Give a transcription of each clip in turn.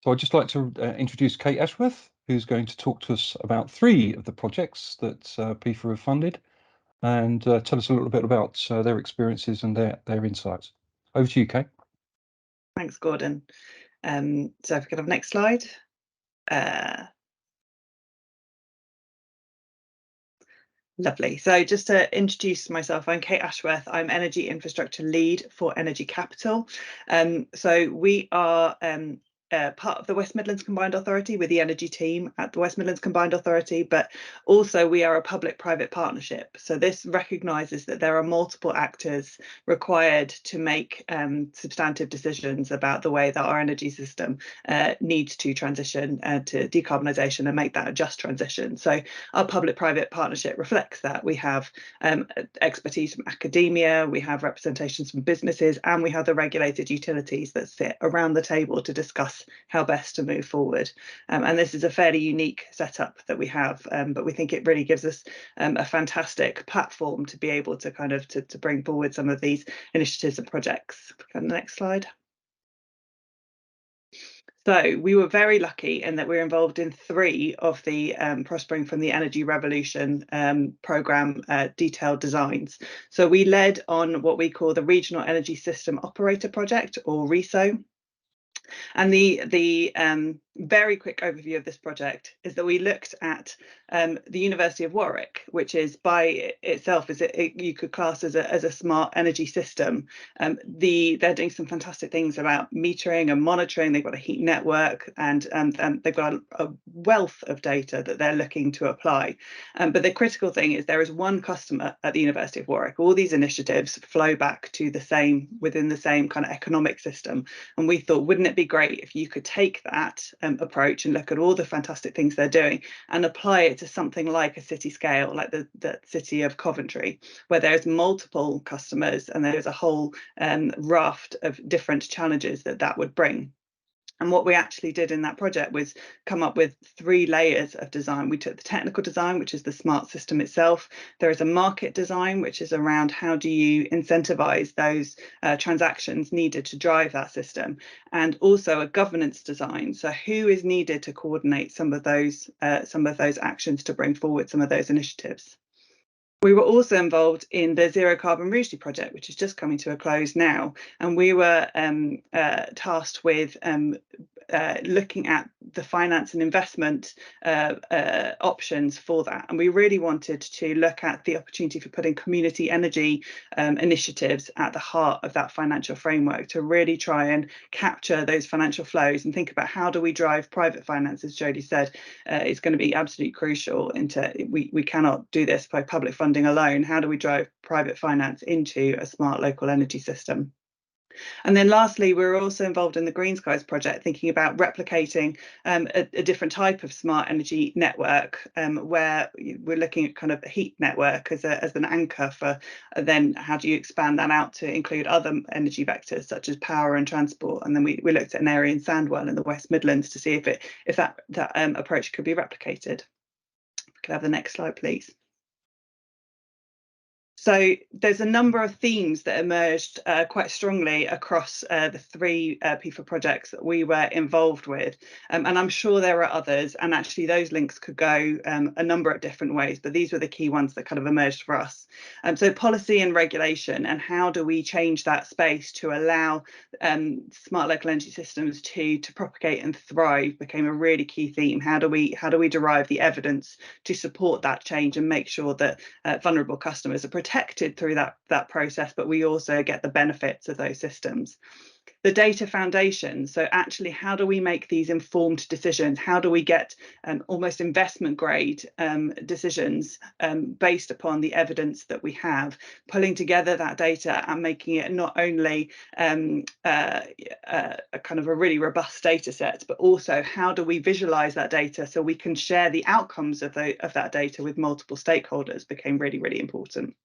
So I'd just like to introduce Kate Ashworth, who's going to talk to us about 3 of the projects that PFER have funded, and tell us a little bit about their experiences and their insights. Over to you, Kate. Thanks, Gordon. So if we could have next slide. Lovely. So just to introduce myself, I'm Kate Ashworth. I'm Energy Infrastructure Lead for Energy Capital. So we are part of the West Midlands Combined Authority with the energy team at the West Midlands Combined Authority, but also we are a public-private partnership. So this recognises that there are multiple actors required to make substantive decisions about the way that our energy system needs to transition to decarbonisation and make that a just transition. So our public-private partnership reflects that. We have expertise from academia, we have representations from businesses, and we have the regulated utilities that sit around the table to discuss how best to move forward. And this is a fairly unique setup that we have, but we think it really gives us a fantastic platform to be able to kind of to bring forward some of these initiatives and projects. On the next slide. So we were very lucky in that we're involved in 3 of the Prospering from the Energy Revolution programme detailed designs. So we led on what we call the Regional Energy System Operator Project, or RESO. And the very quick overview of this project is that we looked at the University of Warwick, which is by itself you could class as a smart energy system. They're doing some fantastic things about metering and monitoring. They've got a heat network, and they've got a wealth of data that they're looking to apply. But the critical thing is there is one customer at the University of Warwick. All these initiatives flow back to within the same kind of economic system. And we thought, wouldn't it be great if you could take that approach and look at all the fantastic things they're doing and apply it to something like a city scale, like the city of Coventry, where there's multiple customers and there's a whole raft of different challenges that would bring. And what we actually did in that project was come up with 3 layers of design. We took the technical design, which is the smart system itself. There is a market design, which is around how do you incentivize those transactions needed to drive that system, and also a governance design. So who is needed to coordinate some of those actions to bring forward some of those initiatives. We were also involved in the Zero Carbon Rugeley project, which is just coming to a close now. And we were tasked with looking at the finance and investment options for that. And we really wanted to look at the opportunity for putting community energy initiatives at the heart of that financial framework to really try and capture those financial flows and think about how do we drive private finance, as Jodie said, is going to be absolutely crucial. We cannot do this by public funding alone. How do we drive private finance into a smart local energy system? And then lastly, we're also involved in the Green Skies project, thinking about replicating a different type of smart energy network, where we're looking at kind of a heat network as an anchor for then how do you expand that out to include other energy vectors such as power and transport. And then we looked at an area in Sandwell in the West Midlands to see if that approach could be replicated. Could I have the next slide, please? So there's a number of themes that emerged quite strongly across the 3 PFER projects that we were involved with. And I'm sure there are others, and actually those links could go a number of different ways, but these were the key ones that kind of emerged for us. So policy and regulation, and how do we change that space to allow smart local energy systems to propagate and thrive became a really key theme. How do we derive the evidence to support that change and make sure that vulnerable customers are protected through that process, but we also get the benefits of those systems. The data foundation, so actually how do we make these informed decisions? How do we get almost investment grade decisions based upon the evidence that we have, pulling together that data and making it not only a kind of a really robust data set, but also how do we visualize that data so we can share the outcomes of that data with multiple stakeholders became really, really important.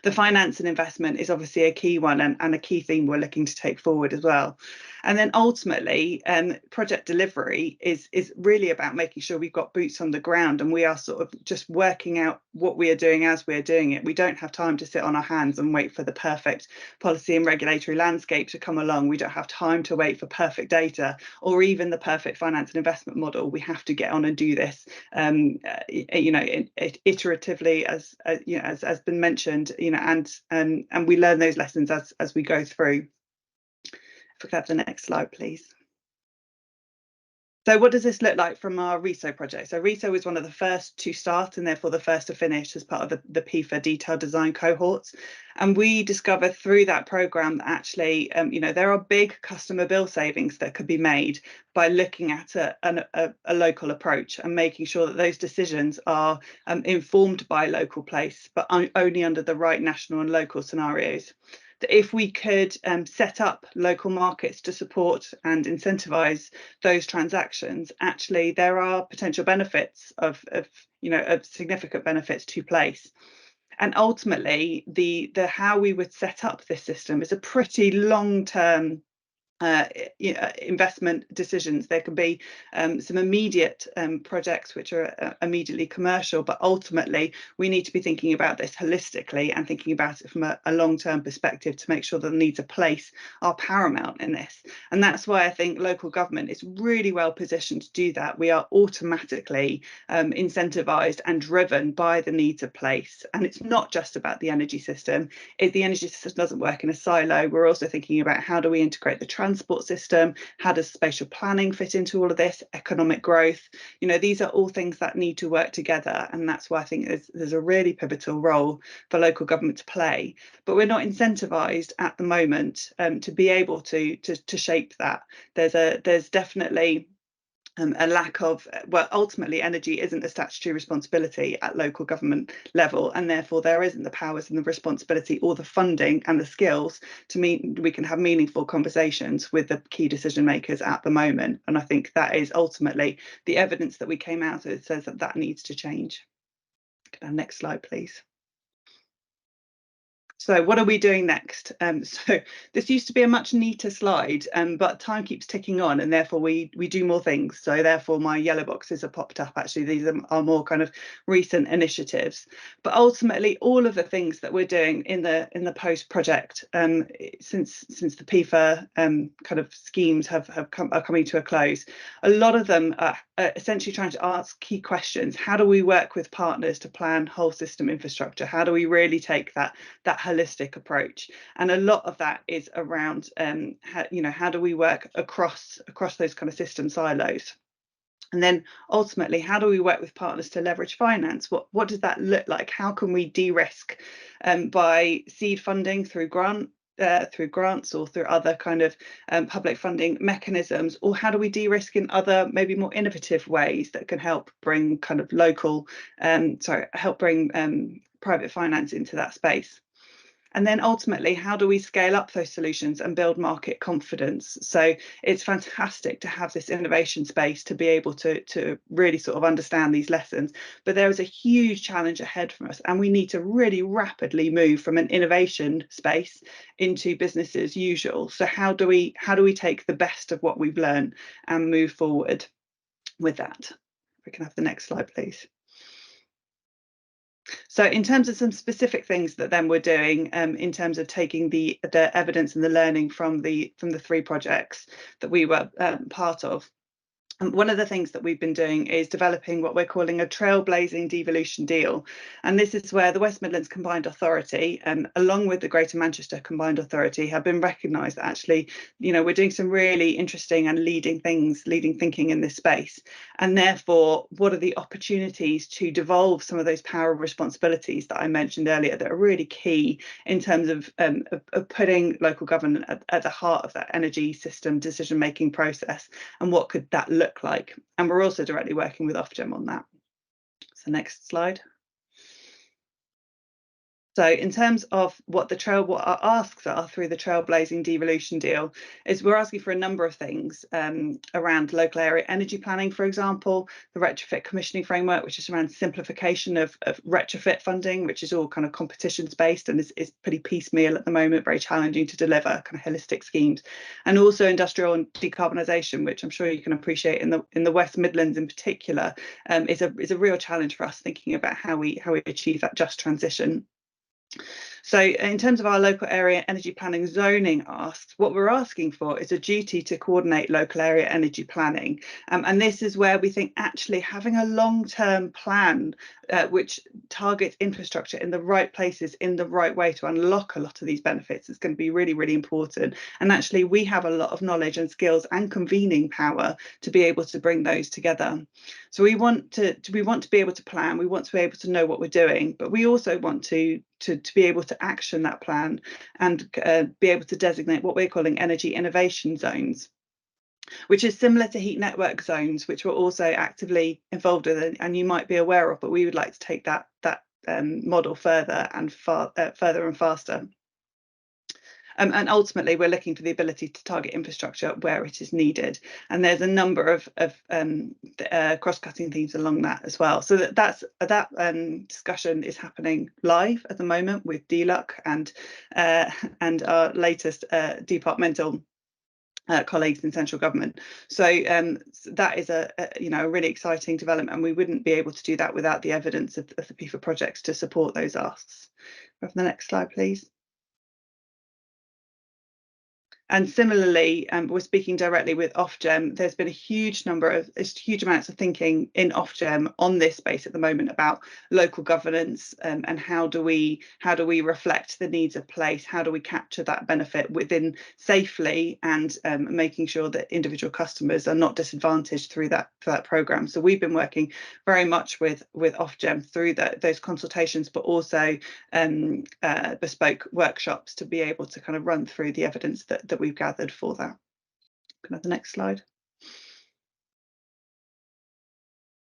The finance and investment is obviously a key one and a key theme we're looking to take forward as well. And then ultimately, project delivery is really about making sure we've got boots on the ground and we are sort of just working out what we are doing as we're doing it. We don't have time to sit on our hands and wait for the perfect policy and regulatory landscape to come along. We don't have time to wait for perfect data or even the perfect finance and investment model. We have to get on and do this, iteratively, as has been mentioned, and we learn those lessons as we go through. If we could have the next slide, please. So what does this look like from our RESO project? So RESO was one of the first to start and therefore the first to finish as part of the PFER detailed design cohorts. And we discovered through that programme that actually, there are big customer bill savings that could be made by looking at a local approach and making sure that those decisions are informed by local place, but only under the right national and local scenarios. That if we could set up local markets to support and incentivise those transactions, actually there are potential benefits of significant benefits to place. And ultimately, the how we would set up this system is a pretty long-term investment decisions. There can be some immediate projects which are immediately commercial, but ultimately we need to be thinking about this holistically and thinking about it from a long-term perspective to make sure that the needs of place are paramount in this. And that's why I think local government is really well positioned to do that. We are automatically incentivised and driven by the needs of place. And it's not just about the energy system. If the energy system doesn't work in a silo, we're also thinking about how do we integrate the transport system, how does spatial planning fit into all of this, economic growth. These are all things that need to work together, and that's why I think there's a really pivotal role for local government to play. But we're not incentivised at the moment to be able to shape that. There's definitely a lack of, well, ultimately energy isn't a statutory responsibility at local government level, and therefore there isn't the powers and the responsibility or the funding and the skills to mean we can have meaningful conversations with the key decision makers at the moment. And I think that is ultimately the evidence that we came out of. It says that needs to change. Next slide, please. So what are we doing next? So this used to be a much neater slide, but time keeps ticking on, and therefore we do more things. So therefore my yellow boxes are popped up. Actually, these are more kind of recent initiatives. But ultimately, all of the things that we're doing in the post project, since the PFER kind of schemes are coming to a close, a lot of them are essentially trying to ask key questions. How do we work with partners to plan whole system infrastructure? How do we really take that holistic approach? And a lot of that is around how do we work across those kind of system silos? And then ultimately, how do we work with partners to leverage finance? What does that look like? How can we de-risk by seed funding through grants or through other kind of public funding mechanisms? Or how do we de-risk in other maybe more innovative ways that can help bring kind of help bring private finance into that space? And then ultimately, how do we scale up those solutions and build market confidence? So it's fantastic to have this innovation space to be able to really sort of understand these lessons. But there is a huge challenge ahead from us, and we need to really rapidly move from an innovation space into business as usual. So how do we take the best of what we've learned and move forward with that? If we can have the next slide, please. So in terms of some specific things that then we're doing in terms of taking the evidence and the learning from the 3 projects that we were part of. One of the things that we've been doing is developing what we're calling a Trailblazing devolution deal. And this is where the West Midlands Combined Authority, along with the Greater Manchester Combined Authority, have been recognised that actually, we're doing some really interesting and leading thinking in this space. And therefore, what are the opportunities to devolve some of those power and responsibilities that I mentioned earlier that are really key in terms of putting local government at the heart of that energy system decision-making process? And what could that look like? And we're also directly working with Ofgem on that. So next slide. So in terms of what our asks are through the Trailblazing Devolution deal, is we're asking for a number of things around local area energy planning, for example, the retrofit commissioning framework, which is around simplification of retrofit funding, which is all kind of competitions based and is pretty piecemeal at the moment, very challenging to deliver kind of holistic schemes, and also industrial and decarbonisation, which I'm sure you can appreciate in the West Midlands in particular, is a real challenge for us, thinking about how we achieve that just transition. So in terms of our local area energy planning zoning asks, what we're asking for is a duty to coordinate local area energy planning. And this is where we think actually having a long-term plan which targets infrastructure in the right places in the right way to unlock a lot of these benefits is going to be really, really important. And actually we have a lot of knowledge and skills and convening power to be able to bring those together. So we want to be able to plan, we want to be able to know what we're doing, but we also want to be able to action that plan and be able to designate what we're calling energy innovation zones, which is similar to heat network zones, which we're also actively involved with and you might be aware of, but we would like to take that model further and further and faster. And ultimately, we're looking for the ability to target infrastructure where it is needed. And there's a number of cross-cutting themes along that as well. So that discussion is happening live at the moment with DLUC and our latest departmental colleagues in central government. So that is a really exciting development, and we wouldn't be able to do that without the evidence of the PFER projects to support those asks. Go for the next slide, please. And similarly, we're speaking directly with Ofgem. There's been a huge amounts of thinking in Ofgem on this space at the moment about local governance and how do we reflect the needs of place? How do we capture that benefit within safely and making sure that individual customers are not disadvantaged through that programme? So we've been working very much with Ofgem through those consultations, but also bespoke workshops to be able to kind of run through the evidence that we've gathered for that. Can I have the next slide?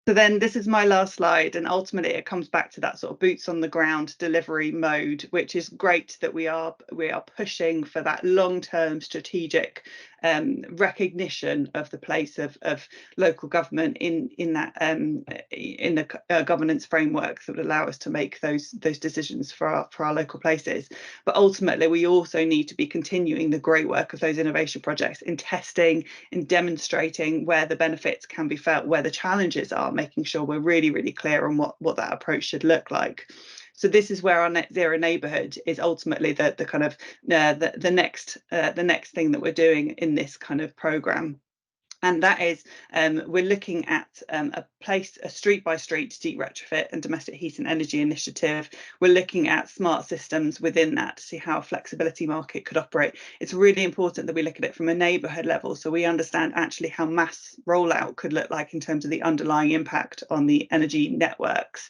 So then this is my last slide, and ultimately it comes back to that sort of boots on the ground delivery mode, which is great that we are pushing for that long-term strategic recognition of the place of local government in the governance framework that would allow us to make those decisions for our local places. But ultimately, we also need to be continuing the great work of those innovation projects in testing, in demonstrating where the benefits can be felt, where the challenges are, making sure we're really, really clear on what that approach should look like. So this is where our net zero neighbourhood is ultimately the kind of the next thing that we're doing in this kind of programme. And that is, we're looking at a street by street deep retrofit and domestic heat and energy initiative. We're looking at smart systems within that to see how a flexibility market could operate. It's really important that we look at it from a neighbourhood level, so we understand actually how mass rollout could look like in terms of the underlying impact on the energy networks.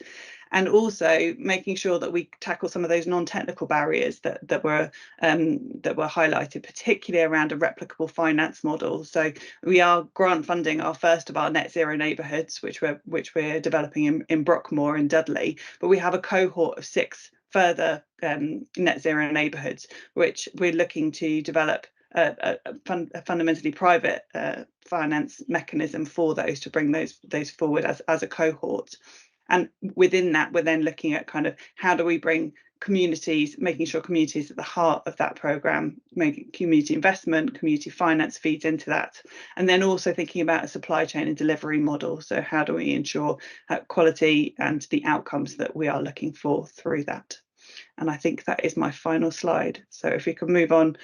And also making sure that we tackle some of those non-technical barriers that were highlighted, particularly around a replicable finance model. So we are grant funding our first of our net zero neighbourhoods, which we're developing in Brockmore and Dudley, but we have a cohort of 6 further net zero neighbourhoods, which we're looking to develop a fundamentally private finance mechanism for those, to bring those forward as a cohort. And within that, we're then looking at kind of how do we bring communities, making sure communities at the heart of that programme, making community investment, community finance feeds into that. And then also thinking about a supply chain and delivery model. So how do we ensure quality and the outcomes that we are looking for through that? And I think that is my final slide. So if we could move on,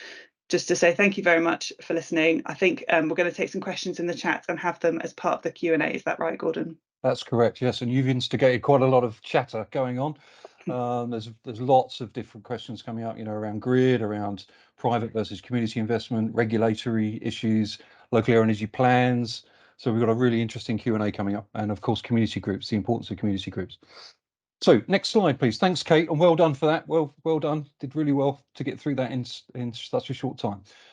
just to say thank you very much for listening. I think we're going to take some questions in the chat and have them as part of the Q&A. Is that right, Gordon? That's correct, yes, and you've instigated quite a lot of chatter going on. There's lots of different questions coming up, around grid, around private versus community investment, regulatory issues, local area energy plans. So we've got a really interesting Q&A coming up, and of course community groups, the importance of community groups. So next slide, please. Thanks, Kate, and well done for that. Well done. Did really well to get through that in such a short time.